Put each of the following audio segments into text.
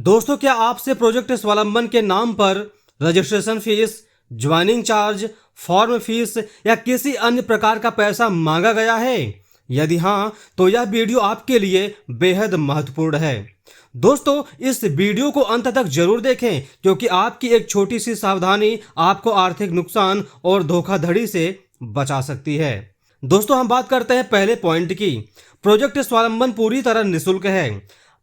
दोस्तों, क्या आपसे प्रोजेक्ट स्वावलंबन के नाम पर registration fees, joining charge, form fees या किसी अन्य प्रकार का पैसा मांगा गया है? यदि हाँ, तो यह वीडियो आपके लिए बेहद महत्वपूर्ण है। दोस्तों, इस वीडियो को अंत तक जरूर देखें क्योंकि आपकी एक छोटी सी सावधानी आपको आर्थिक नुकसान और धोखाधड़ी से बचा सकती है। दोस्तों, हम बात करते हैं पहले पॉइंट की। प्रोजेक्ट स्वावलंबन पूरी तरह निःशुल्क है।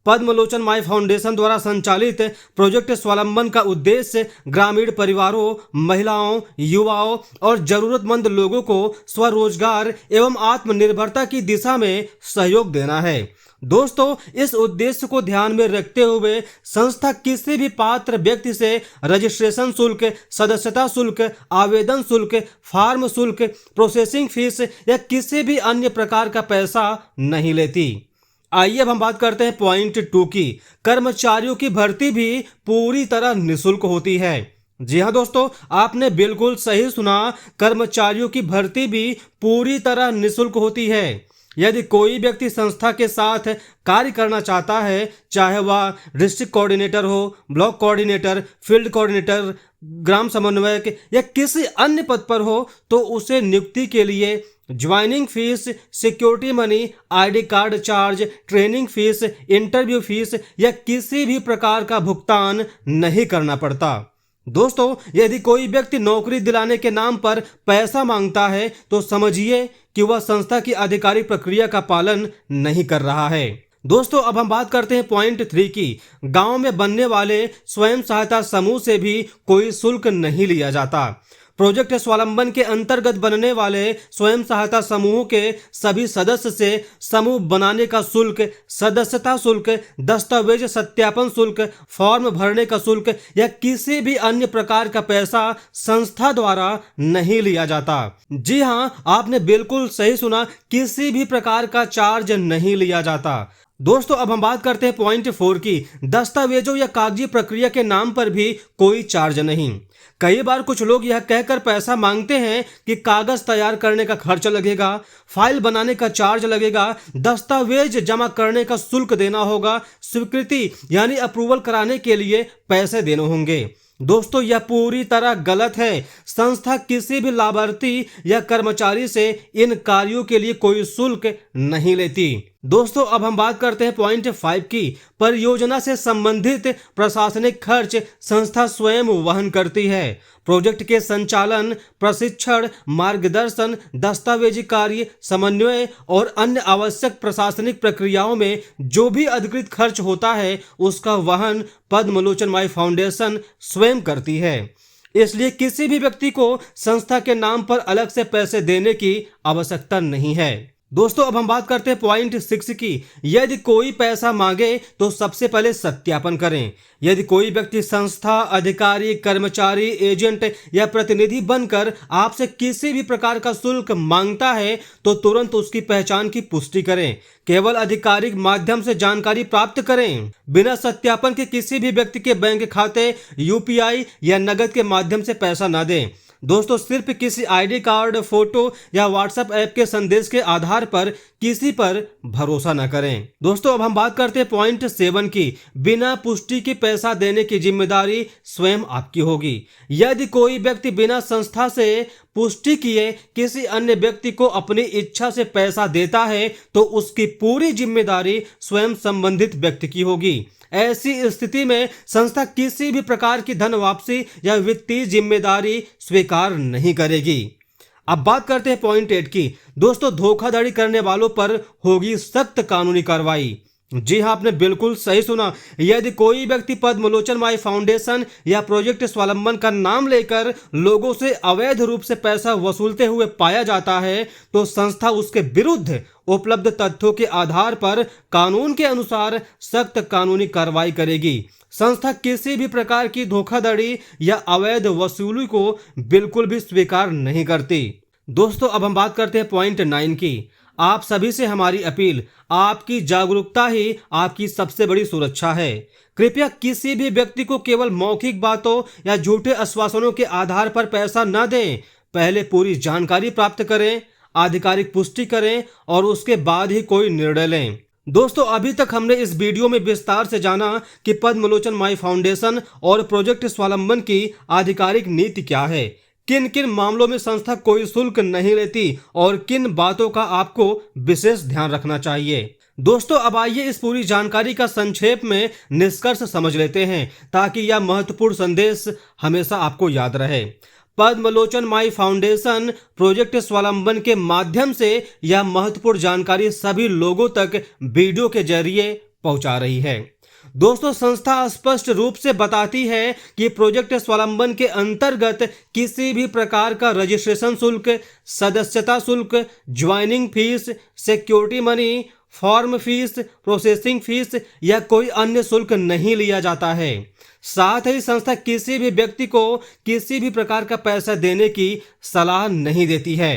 पद्मलोचन माई फाउंडेशन द्वारा संचालित प्रोजेक्ट स्वावलंबन का उद्देश्य ग्रामीण परिवारों, महिलाओं, युवाओं और जरूरतमंद लोगों को स्वरोजगार एवं आत्मनिर्भरता की दिशा में सहयोग देना है। दोस्तों, इस उद्देश्य को ध्यान में रखते हुए संस्था किसी भी पात्र व्यक्ति से रजिस्ट्रेशन शुल्क, सदस्यता शुल्क, आवेदन शुल्क, फॉर्म शुल्क, प्रोसेसिंग फीस या किसी भी अन्य प्रकार का पैसा नहीं लेती। आइए अब हम बात करते हैं पॉइंट 2 की। कर्मचारियों की भर्ती भी पूरी तरह निःशुल्क होती है। जी हाँ दोस्तों, आपने बिल्कुल सही सुना, कर्मचारियों की भर्ती भी पूरी तरह निःशुल्क होती है। यदि कोई व्यक्ति संस्था के साथ कार्य करना चाहता है, चाहे वह डिस्ट्रिक्ट कोऑर्डिनेटर हो, ब्लॉक कोऑर्डिनेटर, फील्ड कोऑर्डिनेटर, ग्राम समन्वयक या किसी अन्य पद पर हो, तो उसे नियुक्ति के लिए joining fees, security money, ID card charge, training fees, interview fees या किसी भी प्रकार का भुगतान नहीं करना पड़ता। दोस्तों, यदि कोई व्यक्ति नौकरी दिलाने के नाम पर पैसा मांगता है तो समझिए कि वह संस्था की आधिकारिक प्रक्रिया का पालन नहीं कर रहा है। दोस्तों, अब हम बात करते हैं पॉइंट 3 की। गांव में बनने वाले स्वयं सहायता समूह से भी कोई शुल्क नहीं लिया जाता। प्रोजेक्ट स्वावलंबन के अंतर्गत बनने वाले स्वयं सहायता समूहों के सभी सदस्य से समूह बनाने का शुल्क, सदस्यता शुल्क, दस्तावेज सत्यापन शुल्क, फॉर्म भरने का शुल्क या किसी भी अन्य प्रकार का पैसा संस्था द्वारा नहीं लिया जाता। जी हाँ, आपने बिल्कुल सही सुना, किसी भी प्रकार का चार्ज नहीं लिया जाता। दोस्तों, अब हम बात करते हैं पॉइंट 4 की। दस्तावेजों या कागजी प्रक्रिया के नाम पर भी कोई चार्ज नहीं। कई बार कुछ लोग यह कहकर पैसा मांगते हैं कि कागज तैयार करने का खर्च लगेगा, फाइल बनाने का चार्ज लगेगा, दस्तावेज जमा करने का शुल्क देना होगा, स्वीकृति यानी अप्रूवल कराने के लिए पैसे देने होंगे। दोस्तों, यह पूरी तरह गलत है। संस्था किसी भी लाभार्थी या कर्मचारी से इन कार्यों के लिए कोई शुल्क नहीं लेती। दोस्तों, अब हम बात करते हैं पॉइंट 5 की। परियोजना से संबंधित प्रशासनिक खर्च संस्था स्वयं वहन करती है। प्रोजेक्ट के संचालन, प्रशिक्षण, मार्गदर्शन, दस्तावेजी कार्य, समन्वय और अन्य आवश्यक प्रशासनिक प्रक्रियाओं में जो भी अधिकृत खर्च होता है उसका वहन पद्मलोचन माई फाउंडेशन स्वयं करती है। इसलिए किसी भी व्यक्ति को संस्था के नाम पर अलग से पैसे देने की आवश्यकता नहीं है। दोस्तों, अब हम बात करते हैं पॉइंट 6 की। यदि कोई पैसा मांगे तो सबसे पहले सत्यापन करें। यदि कोई व्यक्ति संस्था, अधिकारी, कर्मचारी, एजेंट या प्रतिनिधि बनकर आपसे किसी भी प्रकार का शुल्क मांगता है तो तुरंत उसकी पहचान की पुष्टि करें। केवल आधिकारिक माध्यम से जानकारी प्राप्त करें। बिना सत्यापन के किसी भी व्यक्ति के बैंक खाते, यूपीआई या नगद के माध्यम से पैसा न दें। दोस्तों, सिर्फ किसी आईडी कार्ड, फोटो या व्हाट्सएप ऐप के संदेश के आधार पर किसी पर भरोसा न करें। दोस्तों, अब हम बात करते हैं पॉइंट 7 की। बिना पुष्टि के पैसा देने की जिम्मेदारी स्वयं आपकी होगी। यदि कोई व्यक्ति बिना संस्था से पुष्टि किए किसी अन्य व्यक्ति को अपनी इच्छा से पैसा देता है तो उसकी पूरी जिम्मेदारी स्वयं संबंधित व्यक्ति की होगी। ऐसी स्थिति में संस्था किसी भी प्रकार की धन वापसी या वित्तीय जिम्मेदारी स्वीकार नहीं करेगी। अब बात करते हैं पॉइंट 8 की। दोस्तों, धोखाधड़ी करने वालों पर होगी सख्त कानूनी कार्रवाई। जी हाँ, आपने बिल्कुल सही सुना। यदि कोई व्यक्ति पद्मलोचन माई फाउंडेशन या प्रोजेक्ट स्वावलंबन का नाम लेकर लोगों से अवैध रूप से पैसा वसूलते हुए पाया जाता है तो संस्था उसके विरुद्ध उपलब्ध तथ्यों के आधार पर कानून के अनुसार सख्त कानूनी कार्रवाई करेगी। संस्था किसी भी प्रकार की धोखाधड़ी या अवैध वसूली को बिल्कुल भी स्वीकार नहीं करती। दोस्तों, अब हम बात करते हैं पॉइंट 9 की। आप सभी से हमारी अपील, आपकी जागरूकता ही आपकी सबसे बड़ी सुरक्षा है। कृपया किसी भी व्यक्ति को केवल मौखिक बातों या झूठे आश्वासनों के आधार पर पैसा न दें। पहले पूरी जानकारी प्राप्त करें, आधिकारिक पुष्टि करें और उसके बाद ही कोई निर्णय लें। दोस्तों अभी तक हमने इस वीडियो में विस्तार से जाना कि पद्मलोचन माई फाउंडेशन और प्रोजेक्ट स्वावलंबन की आधिकारिक नीति क्या है, किन किन मामलों में संस्था कोई शुल्क नहीं लेती और किन बातों का आपको विशेष ध्यान रखना चाहिए। दोस्तों अब आइए इस पूरी जानकारी का संक्षेप में निष्कर्ष समझ लेते हैं ताकि यह महत्वपूर्ण संदेश हमेशा आपको याद रहे। पद्मलोचन माई फाउंडेशन प्रोजेक्ट स्वावलंबन के माध्यम से यह महत्वपूर्ण जानकारी सभी लोगों तक वीडियो के जरिए पहुंचा रही है। दोस्तों संस्था स्पष्ट रूप से बताती है कि प्रोजेक्ट स्वावलंबन के अंतर्गत किसी भी प्रकार का रजिस्ट्रेशन शुल्क, सदस्यता शुल्क, joining fees, security money, form fees, processing fees या कोई अन्य शुल्क नहीं लिया जाता है। साथ ही संस्था किसी भी व्यक्ति को किसी भी प्रकार का पैसा देने की सलाह नहीं देती है।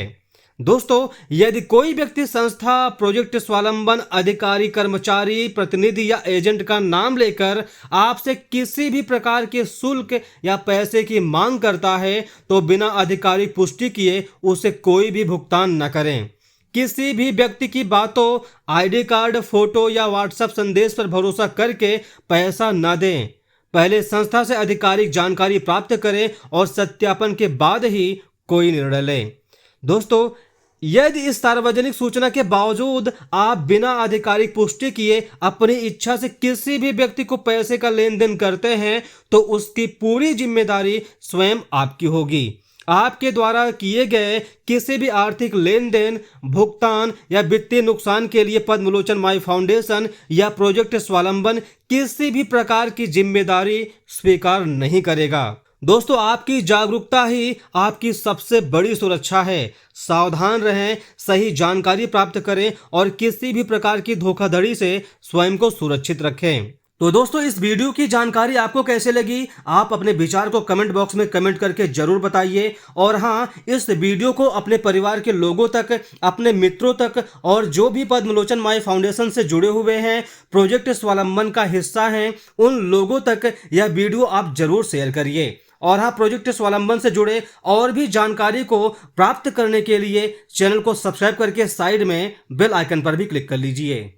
दोस्तों यदि कोई व्यक्ति संस्था, प्रोजेक्ट स्वावलंबन अधिकारी, कर्मचारी, प्रतिनिधि या एजेंट का नाम लेकर आपसे किसी भी प्रकार के शुल्क या पैसे की मांग करता है तो बिना आधिकारिक पुष्टि किए उसे कोई भी भुगतान न करें। किसी भी व्यक्ति की बातों, आईडी कार्ड, फोटो या व्हाट्सएप संदेश पर भरोसा करके पैसा न दें। पहले संस्था से आधिकारिक जानकारी प्राप्त करें और सत्यापन के बाद ही कोई निर्णय लें। दोस्तों यदि इस सार्वजनिक सूचना के बावजूद आप बिना आधिकारिक पुष्टि किए अपनी इच्छा से किसी भी व्यक्ति को पैसे का लेन देन करते हैं तो उसकी पूरी जिम्मेदारी स्वयं आपकी होगी। आपके द्वारा किए गए किसी भी आर्थिक लेन देन, भुगतान या वित्तीय नुकसान के लिए पद्मलोचन माई फाउंडेशन या प्रोजेक्ट स्वावलंबन किसी भी प्रकार की जिम्मेदारी स्वीकार नहीं करेगा। दोस्तों आपकी जागरूकता ही आपकी सबसे बड़ी सुरक्षा है। सावधान रहें, सही जानकारी प्राप्त करें और किसी भी प्रकार की धोखाधड़ी से स्वयं को सुरक्षित रखें। तो दोस्तों इस वीडियो की जानकारी आपको कैसे लगी, आप अपने विचार को कमेंट बॉक्स में कमेंट करके जरूर बताइए। और हाँ, इस वीडियो को अपने परिवार के लोगों तक, अपने मित्रों तक और जो भी पद्मलोचन माई फाउंडेशन से जुड़े हुए हैं, प्रोजेक्ट स्वावलंबन का हिस्सा हैं, उन लोगों तक यह वीडियो आप जरूर शेयर करिए। और हाँ, प्रोजेक्ट स्वावलंबन से जुड़े और भी जानकारी को प्राप्त करने के लिए चैनल को सब्सक्राइब करके साइड में बेल आइकन पर भी क्लिक कर लीजिए।